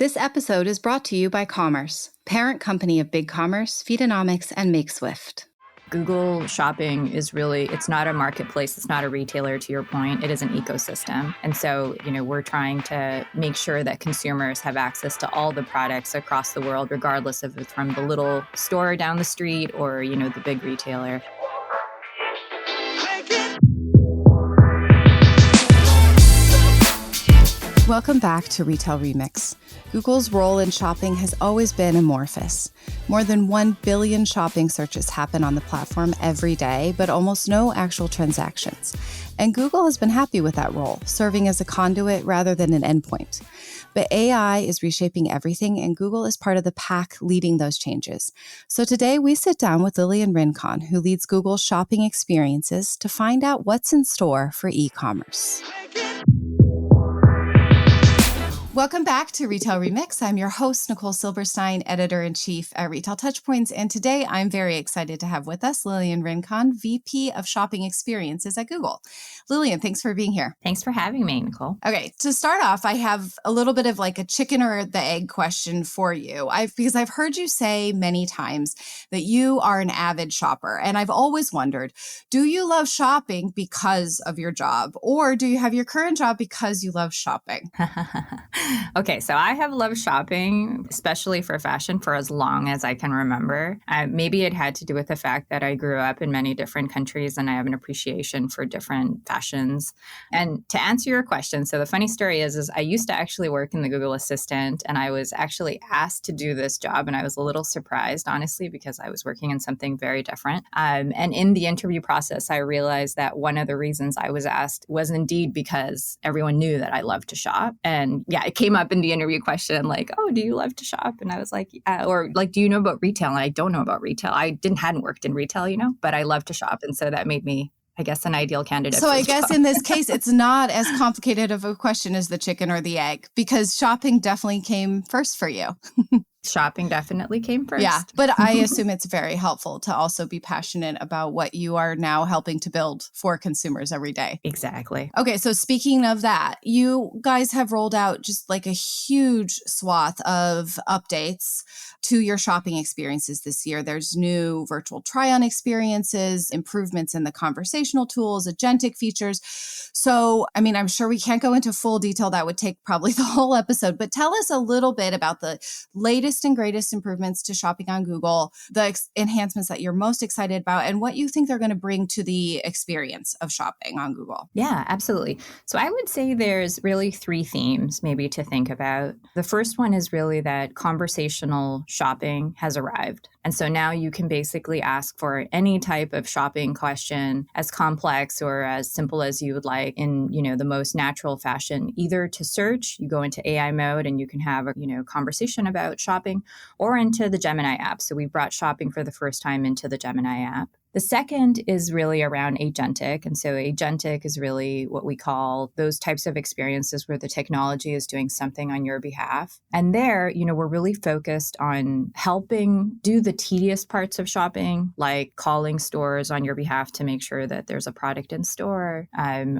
This episode is brought to you by Commerce, parent company of BigCommerce, Feedonomics, and MakeSwift. Google Shopping is really, it's not a marketplace, it's not a retailer, to your point, it is an ecosystem. And so, we're trying to make sure that consumers have access to all the products across the world, regardless if it's from the little store down the street or, the big retailer. Welcome back to Retail Remix. Google's role in shopping has always been amorphous. More than 1 billion shopping searches happen on the platform every day, but almost no actual transactions. And Google has been happy with that role, serving as a conduit rather than an endpoint. But AI is reshaping everything, and Google is part of the pack leading those changes. So today we sit down with Lilian Rincon, who leads Google's shopping experiences, to find out what's in store for e-commerce. Welcome back to Retail Remix. I'm your host, Nicole Silberstein, Editor-in-Chief at Retail Touchpoints. And today I'm very excited to have with us Lilian Rincon, VP of Shopping Experiences at Google. Lilian, thanks for being here. Thanks for having me, Nicole. Okay, to start off, I have a little bit of like a chicken or the egg question for you. Because I've heard you say many times that you are an avid shopper. And I've always wondered, do you love shopping because of your job? Or do you have your current job because you love shopping? Okay, so I have loved shopping, especially for fashion, for as long as I can remember. Maybe it had to do with the fact that I grew up in many different countries and I have an appreciation for different fashions. And to answer your question, so the funny story is I used to actually work in the Google Assistant, and I was actually asked to do this job, and I was a little surprised, honestly, because I was working in something very different. And in the interview process, I realized that one of the reasons I was asked was indeed because everyone knew that I loved to shop. And yeah, it came up in the interview question, like, oh, do you love to shop? And I was like, yeah. Or like, do you know about retail? And I don't know about retail. I hadn't worked in retail, but I love to shop. And so that made me, I guess, an ideal candidate. So I guess in this case, it's not as complicated of a question as the chicken or the egg, because shopping definitely came first for you. Shopping definitely came first. Yeah, but I assume it's very helpful to also be passionate about what you are now helping to build for consumers every day. Exactly. Okay, so speaking of that, you guys have rolled out just like a huge swath of updates to your shopping experiences this year. There's new virtual try-on experiences, improvements in the conversational tools, agentic features. So, I mean, I'm sure we can't go into full detail. That would take probably the whole episode, but tell us a little bit about the latest and greatest improvements to shopping on Google, the enhancements that you're most excited about, and what you think they're going to bring to the experience of shopping on Google. Yeah, absolutely. So I would say there's really 3 themes maybe to think about. The first one is really that conversational shopping has arrived. And so now you can basically ask for any type of shopping question, as complex or as simple as you would like, in, the most natural fashion, either to search, you go into AI mode and you can have a, conversation about shopping, or into the Gemini app. So we brought shopping for the first time into the Gemini app. The second is really around agentic. And so agentic is really what we call those types of experiences where the technology is doing something on your behalf. And there, we're really focused on helping do the tedious parts of shopping, like calling stores on your behalf to make sure that there's a product in store,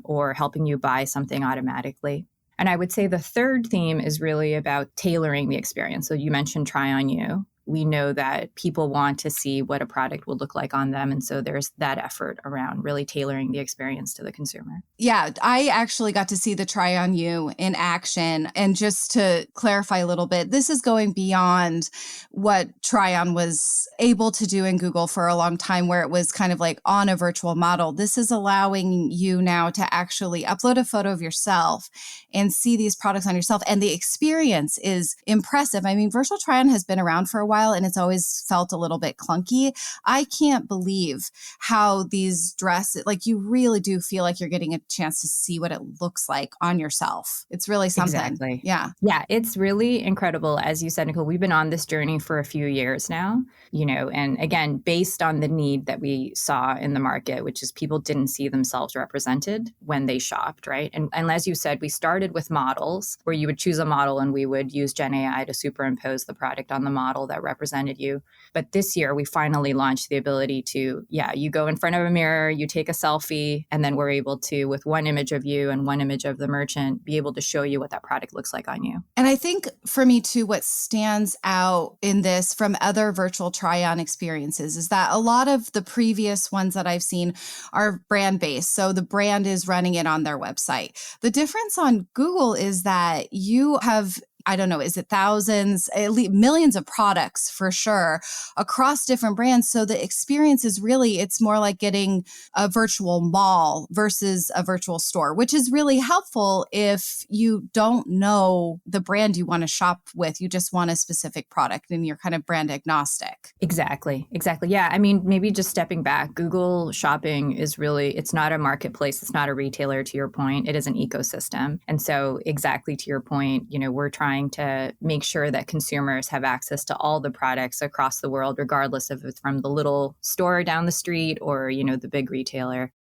or helping you buy something automatically. And I would say the third theme is really about tailoring the experience. So you mentioned try on you. We know that people want to see what a product will look like on them. And so there's that effort around really tailoring the experience to the consumer. Yeah, I actually got to see the try on you in action. And just to clarify a little bit, this is going beyond what try on was able to do in Google for a long time, where it was kind of like on a virtual model. This is allowing you now to actually upload a photo of yourself and see these products on yourself. And the experience is impressive. I mean, virtual try on has been around for a while, and it's always felt a little bit clunky. I can't believe how these dresses, like, you really do feel like you're getting a chance to see what it looks like on yourself. It's really something. Exactly. Yeah. Yeah, it's really incredible. As you said, Nicole, we've been on this journey for a few years now, and again, based on the need that we saw in the market, which is people didn't see themselves represented when they shopped, right? And as you said, we started with models where you would choose a model and we would use Gen AI to superimpose the product on the model that that represented you. But this year, we finally launched the ability to, you go in front of a mirror, you take a selfie, and then we're able to, with one image of you and one image of the merchant, be able to show you what that product looks like on you. And I think for me too, what stands out in this from other virtual try-on experiences is that a lot of the previous ones that I've seen are brand-based. So the brand is running it on their website. The difference on Google is that you have, I don't know, is it thousands, at least millions of products for sure across different brands. So the experience is really, it's more like getting a virtual mall versus a virtual store, which is really helpful if you don't know the brand you want to shop with. You just want a specific product and you're kind of brand agnostic. Exactly. Yeah. I mean, maybe just stepping back, Google Shopping is really, it's not a marketplace. It's not a retailer, to your point. It is an ecosystem. And so exactly to your point, we're trying to make sure that consumers have access to all the products across the world, regardless of it's from the little store down the street or, the big retailer.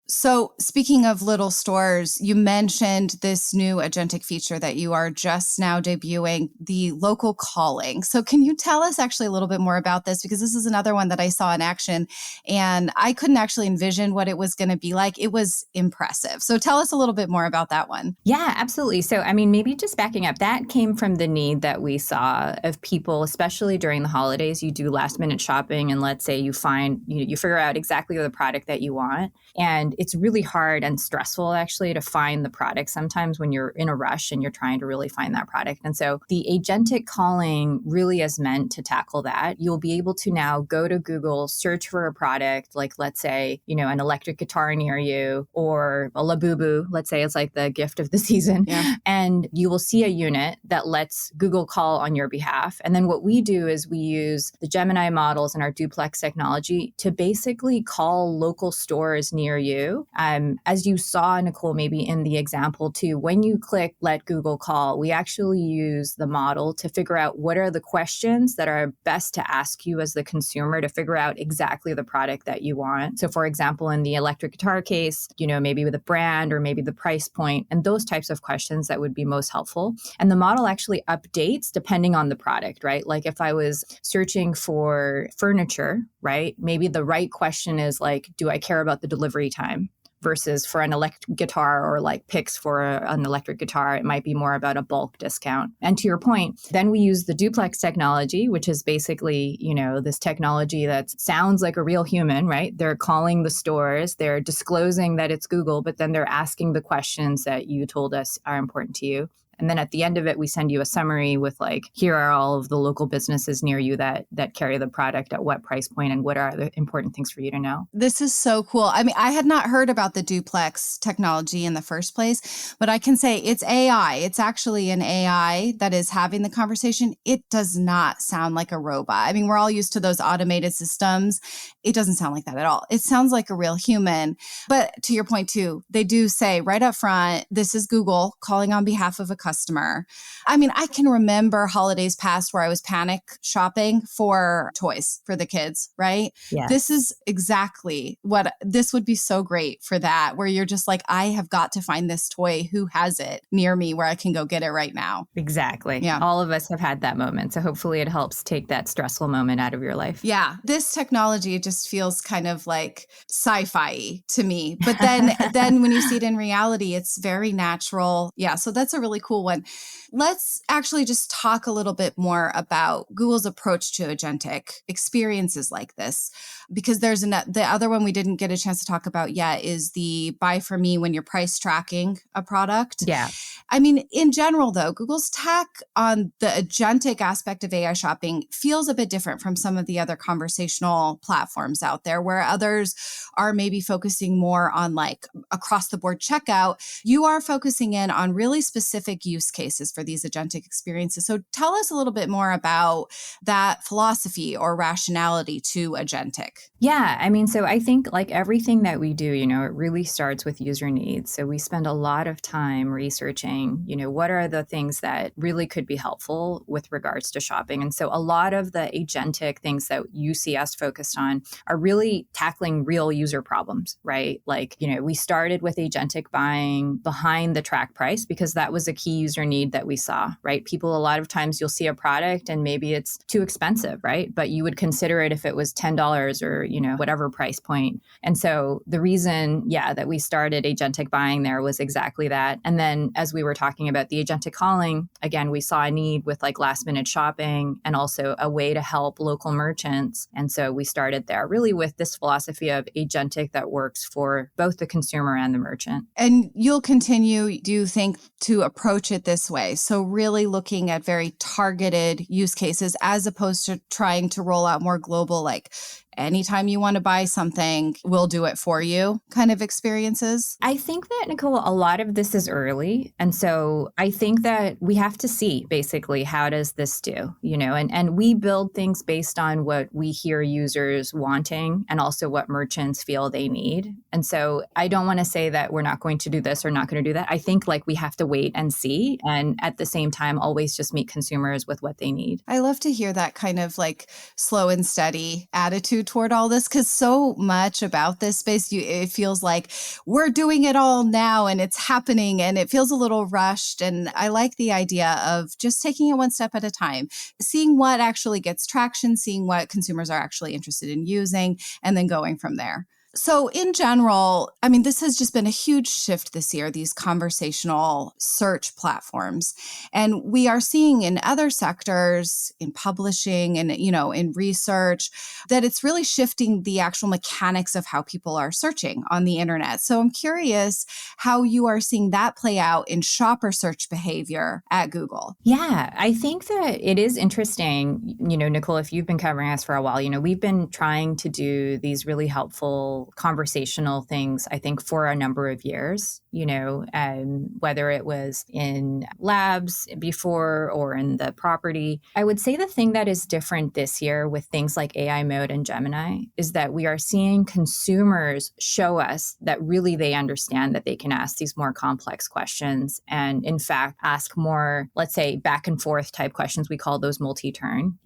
So speaking of little stores, you mentioned this new agentic feature that you are just now debuting, the local calling. So can you tell us actually a little bit more about this? Because this is another one that I saw in action and I couldn't actually envision what it was going to be like. It was impressive. So tell us a little bit more about that one. Yeah, absolutely. So, I mean, maybe just backing up, that came from the need that we saw of people, especially during the holidays. You do last minute shopping and let's say you find, you figure out exactly the product that you want. And it's really hard and stressful actually to find the product sometimes when you're in a rush and you're trying to really find that product. And so the agentic calling really is meant to tackle that. You'll be able to now go to Google, search for a product, like let's say, an electric guitar near you or a Labubu, let's say it's like the gift of the season. Yeah. And you will see a unit that lets Google call on your behalf. And then what we do is we use the Gemini models and our duplex technology to basically call local stores near you. As you saw, Nicole, maybe in the example too, when you click let Google call, we actually use the model to figure out what are the questions that are best to ask you as the consumer to figure out exactly the product that you want. So for example, in the electric guitar case, maybe with a brand or maybe the price point and those types of questions that would be most helpful. And the model actually updates depending on the product, right? Like if I was searching for furniture, right? Maybe the right question is like, do I care about the delivery time? Versus for an electric guitar or like picks for an electric guitar, it might be more about a bulk discount. And to your point, then we use the duplex technology, which is basically, this technology that sounds like a real human, right? They're calling the stores, they're disclosing that it's Google, but then they're asking the questions that you told us are important to you. And then at the end of it, we send you a summary with like, here are all of the local businesses near you that carry the product at what price point and what are the important things for you to know. This is so cool. I mean, I had not heard about the duplex technology in the first place, but I can say it's AI. It's actually an AI that is having the conversation. It does not sound like a robot. I mean, we're all used to those automated systems. It doesn't sound like that at all. It sounds like a real human. But to your point too, they do say right up front, this is Google calling on behalf of a customer. I mean, I can remember holidays past where I was panic shopping for toys for the kids, right? Yes. This is exactly what this would be so great for that, where you're just like, I have got to find this toy. Who has it near me where I can go get it right now? Exactly. Yeah. All of us have had that moment. So hopefully it helps take that stressful moment out of your life. Yeah. This technology just feels kind of like sci-fi to me. But then when you see it in reality, it's very natural. Yeah. So that's a really cool one. Let's actually just talk a little bit more about Google's approach to agentic experiences like this, because there's the other one we didn't get a chance to talk about yet is the buy for me when you're price tracking a product. Yeah. I mean, in general, though, Google's tech on the agentic aspect of AI shopping feels a bit different from some of the other conversational platforms out there, where others are maybe focusing more on like across the board checkout. You are focusing in on really specific use cases for these agentic experiences. So tell us a little bit more about that philosophy or rationality to agentic. Yeah, I mean, so I think like everything that we do, it really starts with user needs. So we spend a lot of time researching, what are the things that really could be helpful with regards to shopping. And so a lot of the agentic things that you see us focused on are really tackling real user problems, right? Like, we started with agentic buying behind the track price because that was a key key user need that we saw, right? People, a lot of times you'll see a product and maybe it's too expensive, right? But you would consider it if it was $10 or, whatever price point. And so the reason, that we started agentic buying there was exactly that. And then as we were talking about the agentic calling, again, we saw a need with like last minute shopping and also a way to help local merchants. And so we started there really with this philosophy of agentic that works for both the consumer and the merchant. And you'll continue, do you think, to approach it this way? So really looking at very targeted use cases as opposed to trying to roll out more global, like anytime you want to buy something, we'll do it for you kind of experiences? I think that, Nicole, a lot of this is early. And so I think that we have to see basically how does this do, and we build things based on what we hear users wanting and also what merchants feel they need. And so I don't want to say that we're not going to do this or not going to do that. I think like we have to wait and see. And at the same time, always just meet consumers with what they need. I love to hear that kind of like slow and steady attitude toward all this, because so much about this space, it feels like we're doing it all now and it's happening and it feels a little rushed. And I like the idea of just taking it one step at a time, seeing what actually gets traction, seeing what consumers are actually interested in using, and then going from there. So in general, I mean, this has just been a huge shift this year, these conversational search platforms. And we are seeing in other sectors, in publishing and, in research, that it's really shifting the actual mechanics of how people are searching on the internet. So I'm curious how you are seeing that play out in shopper search behavior at Google. Yeah, I think that it is interesting, Nicole, if you've been covering us for a while, we've been trying to do these really helpful conversational things, I think, for a number of years, whether it was in labs before or in the property. I would say the thing that is different this year with things like AI Mode and Gemini is that we are seeing consumers show us that really they understand that they can ask these more complex questions and, in fact, ask more, let's say, back and forth type questions. We call those multi-turn,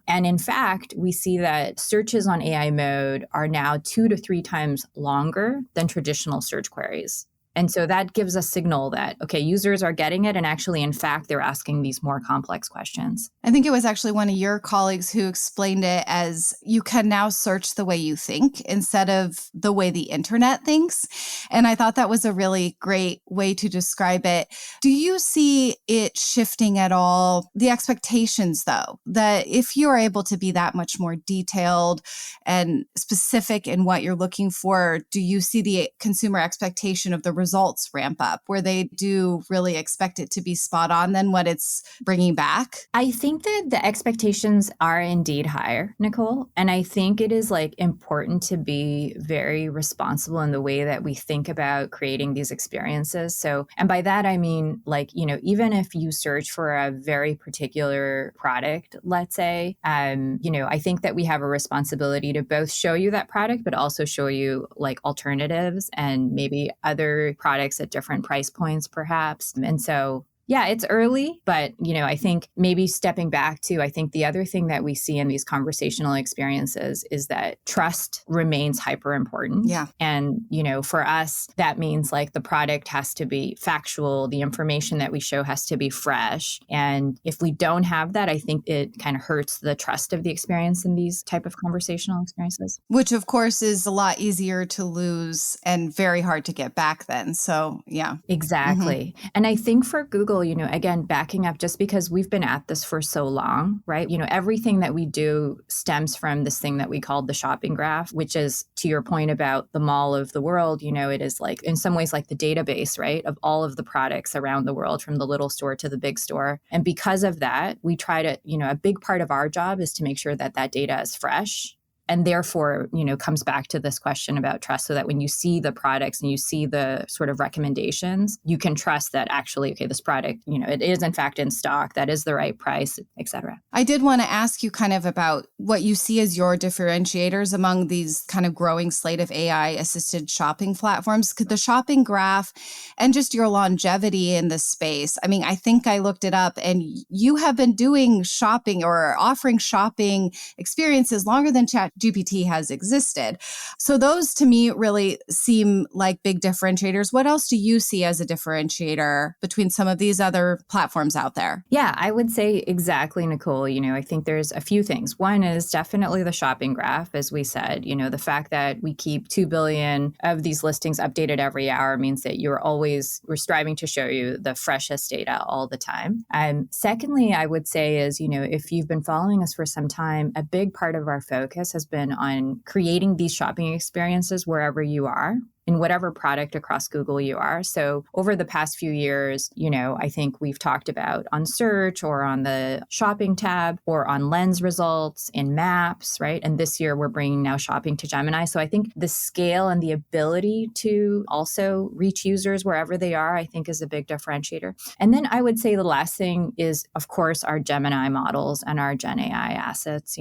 And in fact, we see that searches on AI Mode are now 2 to 3 times longer than traditional search queries. And so that gives a signal that, okay, users are getting it. And actually, in fact, they're asking these more complex questions. I think it was actually one of your colleagues who explained it as you can now search the way you think instead of the way the internet thinks. And I thought that was a really great way to describe it. Do you see it shifting at all? The expectations, though, that if you are able to be that much more detailed and specific in what you're looking for, do you see the consumer expectation of the results ramp up where they do really expect it to be spot on than what it's bringing back? I think that the expectations are indeed higher, Nicole. And I think it is important to be very responsible in the way that we think about creating these experiences. So, and by that, I mean, even if you search for a very particular product, let's say, I think that we have a responsibility to both show you that product, but also show you alternatives and maybe other products at different price points, perhaps. And so, yeah, it's early, but, I think maybe stepping back to, I think the other thing that we see in these conversational experiences is that trust remains hyper important. Yeah. And, for us, that means the product has to be factual. The information that we show has to be fresh. And if we don't have that, I think it kind of hurts the trust of the experience in these type of conversational experiences. Which, of course, is a lot easier to lose and very hard to get back then. So, yeah. Exactly. Mm-hmm. And I think for Google, again, backing up just because we've been at this for so long, right? Everything that we do stems from this thing that we call the shopping graph, which is, to your point about the mall of the world, it is in some ways the database, right, of all of the products around the world from the little store to the big store. And because of that, we try to, a big part of our job is to make sure that that data is fresh. And therefore, comes back to this question about trust so that when you see the products and you see the sort of recommendations, you can trust that actually, okay, this product, it is in fact in stock, that is the right price, et cetera. I did want to ask you kind of about what you see as your differentiators among these kind of growing slate of AI-assisted shopping platforms. The shopping graph and just your longevity in this space. I mean, I think I looked it up and you have been doing shopping or offering shopping experiences longer than GPT has existed. So those to me really seem like big differentiators. What else do you see as a differentiator between some of these other platforms out there? Yeah, I would say exactly, Nicole. I think there's a few things. One is definitely the shopping graph, as we said. The fact that we keep 2 billion of these listings updated every hour means that we're striving to show you the freshest data all the time. Secondly, I would say is, if you've been following us for some time, a big part of our focus has been on creating these shopping experiences wherever you are, in whatever product across Google you are. So over the past few years, I think we've talked about on search or on the shopping tab or on lens results in maps, right? And this year we're bringing now shopping to Gemini. So I think the scale and the ability to also reach users wherever they are, I think is a big differentiator. And then I would say the last thing is, of course, our Gemini models and our Gen AI assets.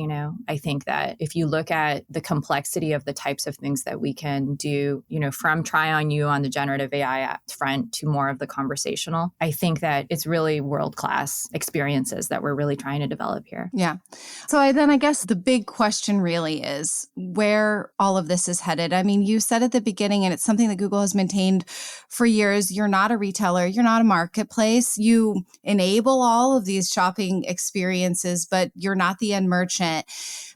I think that if you look at the complexity of the types of things that we can do, from try on you on the generative AI front to more of the conversational, I think that it's really world-class experiences that we're really trying to develop here. Yeah. So I guess the big question really is where all of this is headed. I mean, you said at the beginning, and it's something that Google has maintained for years, you're not a retailer, you're not a marketplace. You enable all of these shopping experiences, but you're not the end merchant.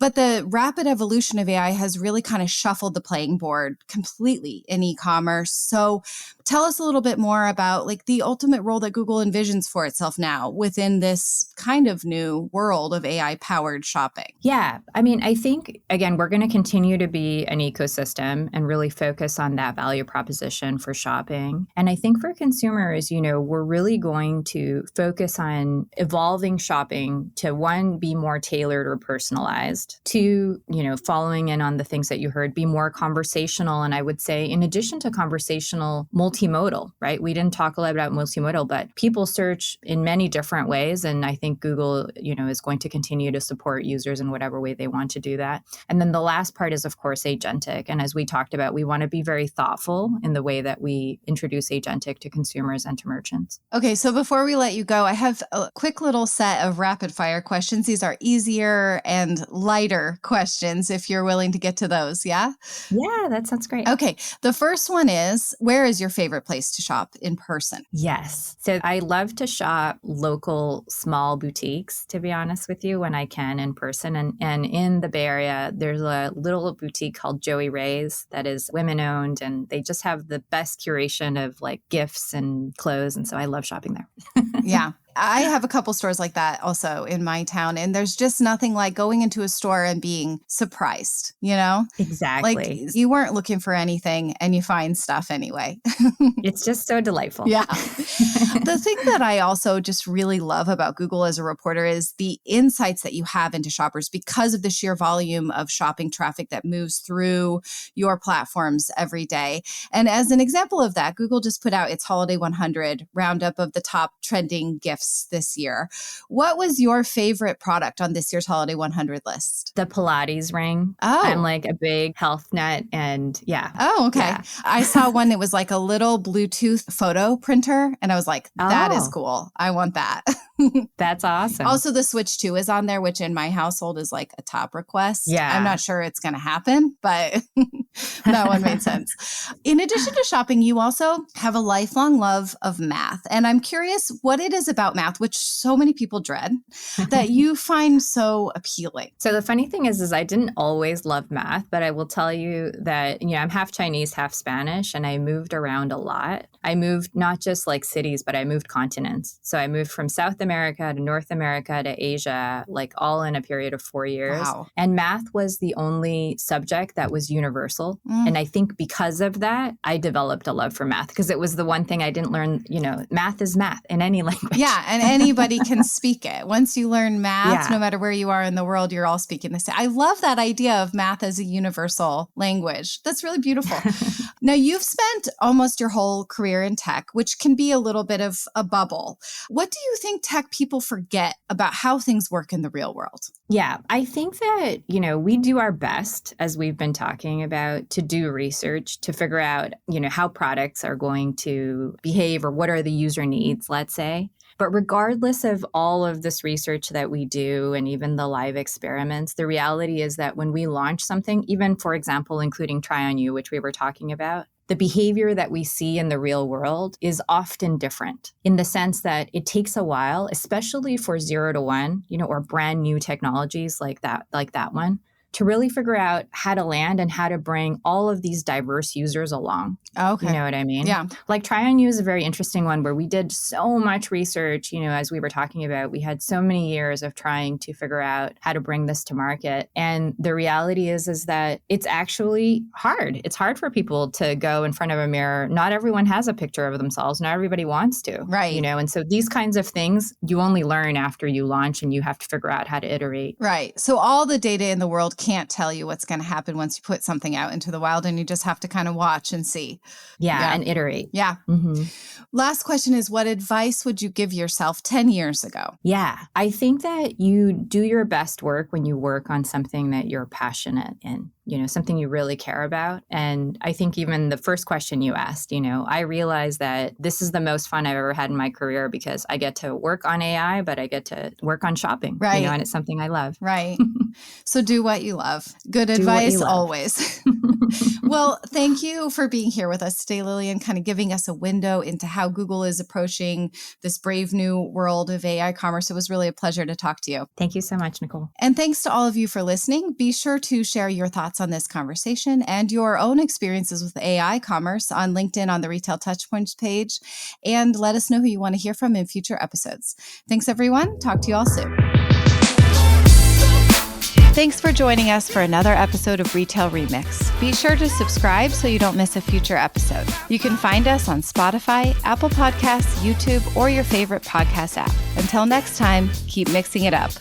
But the rapid evolution of AI has really kind of shuffled the playing board completely in e-commerce. So tell us a little bit more about the ultimate role that Google envisions for itself now within this kind of new world of AI powered shopping. Yeah. I mean, I think, again, we're going to continue to be an ecosystem and really focus on that value proposition for shopping. And I think for consumers, we're really going to focus on evolving shopping to, one, be more tailored or personalized, two, following in on the things that you heard, be more conversational. And I would say, in addition to conversational, multimodal, right? We didn't talk a lot about multimodal, but people search in many different ways. And I think Google, is going to continue to support users in whatever way they want to do that. And then the last part is, of course, agentic. And as we talked about, we want to be very thoughtful in the way that we introduce agentic to consumers and to merchants. Okay, so before we let you go, I have a quick little set of rapid fire questions. These are easier and lighter questions if you're willing to get to those. Yeah? Yeah, that sounds great. Okay, the first one is, where is your favorite place to shop in person? Yes. So I love to shop local small boutiques, to be honest with you, when I can in person. And in the Bay Area, there's a little boutique called Joey Ray's that is women owned, and they just have the best curation of gifts and clothes. And so I love shopping there. Yeah. I have a couple stores like that also in my town, and there's just nothing like going into a store and being surprised, Exactly. You weren't looking for anything and you find stuff anyway. It's just so delightful. Yeah. The thing that I also just really love about Google as a reporter is the insights that you have into shoppers because of the sheer volume of shopping traffic that moves through your platforms every day. And as an example of that, Google just put out its Holiday 100 roundup of the top trending gifts this year. What was your favorite product on this year's Holiday 100 list? The Pilates ring. Oh. I'm a big health nut, and yeah. Oh, okay. Yeah. I saw one that was a little Bluetooth photo printer, and I was like, that is cool. I want that. That's awesome. Also, the Switch 2 is on there, which in my household is a top request. Yeah. I'm not sure it's going to happen, but that one made sense. In addition to shopping, you also have a lifelong love of math. And I'm curious what it is about math, which so many people dread, that you find so appealing. So the funny thing is I didn't always love math, but I will tell you that, I'm half Chinese, half Spanish, and I moved around a lot. I moved not just cities, but I moved continents. So I moved from South America to North America to Asia, all in a period of 4 years. Wow. And math was the only subject that was universal. And I think because of that, I developed a love for math because it was the one thing I didn't learn, math is math in any language. Yeah. And anybody can speak it. Once you learn math, no matter where you are in the world, you're all speaking the same. I love that idea of math as a universal language. That's really beautiful. Now, you've spent almost your whole career in tech, which can be a little bit of a bubble. What do you think tech people forget about how things work in the real world? Yeah, I think that, we do our best, as we've been talking about, to do research to figure out, how products are going to behave or what are the user needs, let's say. But regardless of all of this research that we do and even the live experiments, the reality is that when we launch something, even for example, including Try On You, which we were talking about, the behavior that we see in the real world is often different in the sense that it takes a while, especially for 0 to 1, or brand new technologies like that one, to really figure out how to land and how to bring all of these diverse users along. Okay. You know what I mean? Yeah. Like Try On You is a very interesting one where we did so much research, as we were talking about, we had so many years of trying to figure out how to bring this to market. And the reality is that it's actually hard. It's hard for people to go in front of a mirror. Not everyone has a picture of themselves. Not everybody wants to. Right. And so these kinds of things you only learn after you launch and you have to figure out how to iterate. Right. So all the data in the world can't tell you what's going to happen once you put something out into the wild, and you just have to kind of watch and see. Yeah. And iterate. Yeah. Mm-hmm. Last question is, what advice would you give yourself 10 years ago? Yeah. I think that you do your best work when you work on something that you're passionate in, something you really care about. And I think even the first question you asked, I realized that this is the most fun I've ever had in my career because I get to work on AI, but I get to work on shopping, right. And it's something I love. Right. So do what you love. Good advice always. Well, thank you for being here with us today, Lilian, kind of giving us a window into how Google is approaching this brave new world of AI commerce. It was really a pleasure to talk to you. Thank you so much, Nicole. And thanks to all of you for listening. Be sure to share your thoughts on this conversation and your own experiences with AI commerce on LinkedIn on the Retail Touchpoints page, and let us know who you want to hear from in future episodes. Thanks, everyone. Talk to you all soon. Thanks for joining us for another episode of Retail Remix. Be sure to subscribe so you don't miss a future episode. You can find us on Spotify, Apple Podcasts, YouTube, or your favorite podcast app. Until next time, keep mixing it up.